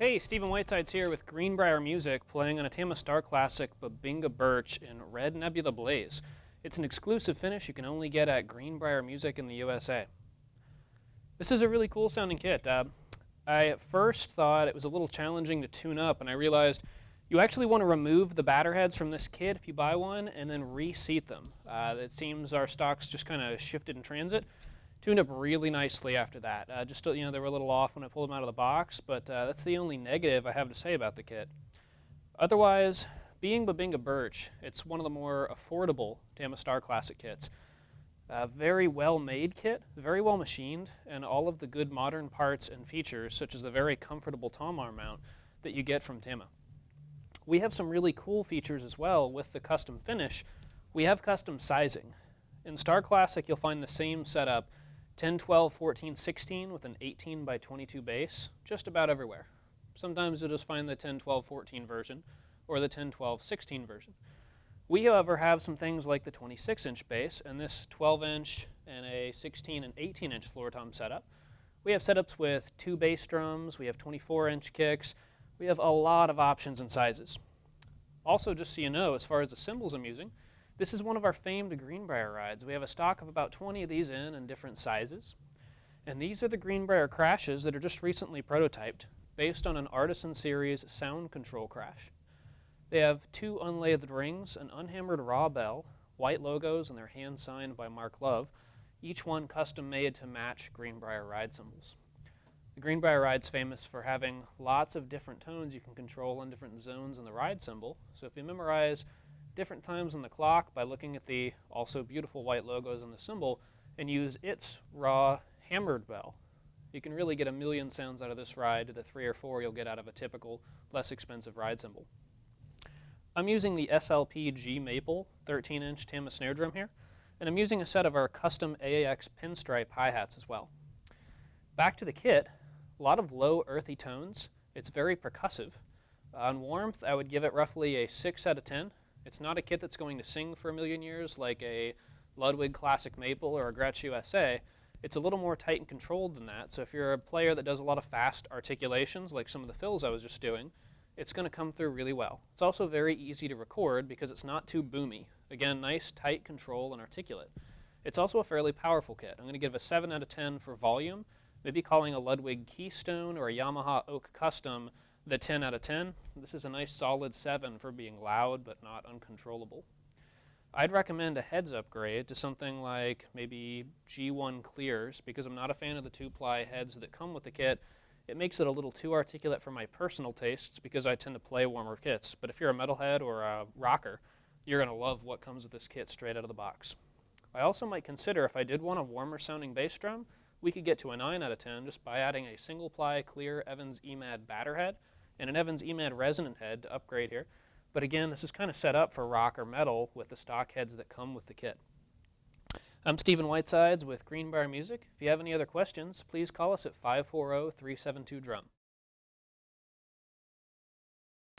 Hey, Stephen Whitesides here with Greenbrier Music, playing on a Tama Starclassic Bubinga Birch in Red Nebula Blaze. It's an exclusive finish you can only get at Greenbrier Music in the USA. This is a really cool sounding kit. I at first thought it was a little challenging to tune up, and I realized you actually want to remove the batter heads from this kit if you buy one and then reseat them. It seems our stocks just kind of shifted in transit. Tuned up really nicely after that. They were a little off when I pulled them out of the box, but that's the only negative I have to say about the kit. Otherwise, being Bubinga Birch, it's one of the more affordable Tama Starclassic kits. Very well made kit, very well machined, and all of the good modern parts and features, such as the very comfortable tom arm mount that you get from Tama. We have some really cool features as well with the custom finish. We have custom sizing. In Starclassic, you'll find the same setup, 10, 12, 14, 16 with an 18 by 22 bass, just about everywhere. Sometimes you'll just find the 10, 12, 14 version or the 10, 12, 16 version. We, however, have some things like the 26-inch bass and this 12-inch and a 16 and 18-inch floor tom setup. We have setups with 2 bass drums, we have 24-inch kicks, we have a lot of options and sizes. Also, just so you know, as far as the cymbals I'm using, this is one of our famed Greenbrier rides. We have a stock of about 20 of these in different sizes. And these are the Greenbrier crashes that are just recently prototyped, based on an Artisan Series sound control crash. They have 2 unlathed rings, an unhammered raw bell, white logos, and they're hand signed by Mark Love, each one custom made to match Greenbrier ride cymbals. The Greenbrier ride's famous for having lots of different tones you can control in different zones in the ride cymbal. So if you memorize different times on the clock by looking at the also beautiful white logos on the cymbal and use its raw hammered bell, you can really get a million sounds out of this ride to the 3 or 4 you'll get out of a typical, less expensive ride cymbal. I'm using the SLP G Maple 13-inch Tama snare drum here, and I'm using a set of our custom AAX pinstripe hi-hats as well. Back to the kit, a lot of low earthy tones. It's very percussive. On warmth, I would give it roughly a 6 out of 10. It's not a kit that's going to sing for a million years like a Ludwig Classic Maple or a Gretsch USA. It's a little more tight and controlled than that, so if you're a player that does a lot of fast articulations like some of the fills I was just doing, it's going to come through really well. It's also very easy to record because it's not too boomy. Again, nice, tight control and articulate. It's also a fairly powerful kit. I'm going to give a 7 out of 10 for volume, maybe calling a Ludwig Keystone or a Yamaha Oak Custom the 10 out of 10. This is a nice solid 7 for being loud but not uncontrollable. I'd recommend a heads upgrade to something like maybe G1 Clears because I'm not a fan of the 2-ply heads that come with the kit. It makes it a little too articulate for my personal tastes because I tend to play warmer kits. But if you're a metalhead or a rocker, you're going to love what comes with this kit straight out of the box. I also might consider if I did want a warmer sounding bass drum, we could get to a 9 out of 10 just by adding a single-ply clear Evans EMAD batter head and an Evans EMAD resonant head to upgrade here. But again, this is kind of set up for rock or metal with the stock heads that come with the kit. I'm Stephen Whitesides with Greenbrier Music. If you have any other questions, please call us at 540-372-DRUM.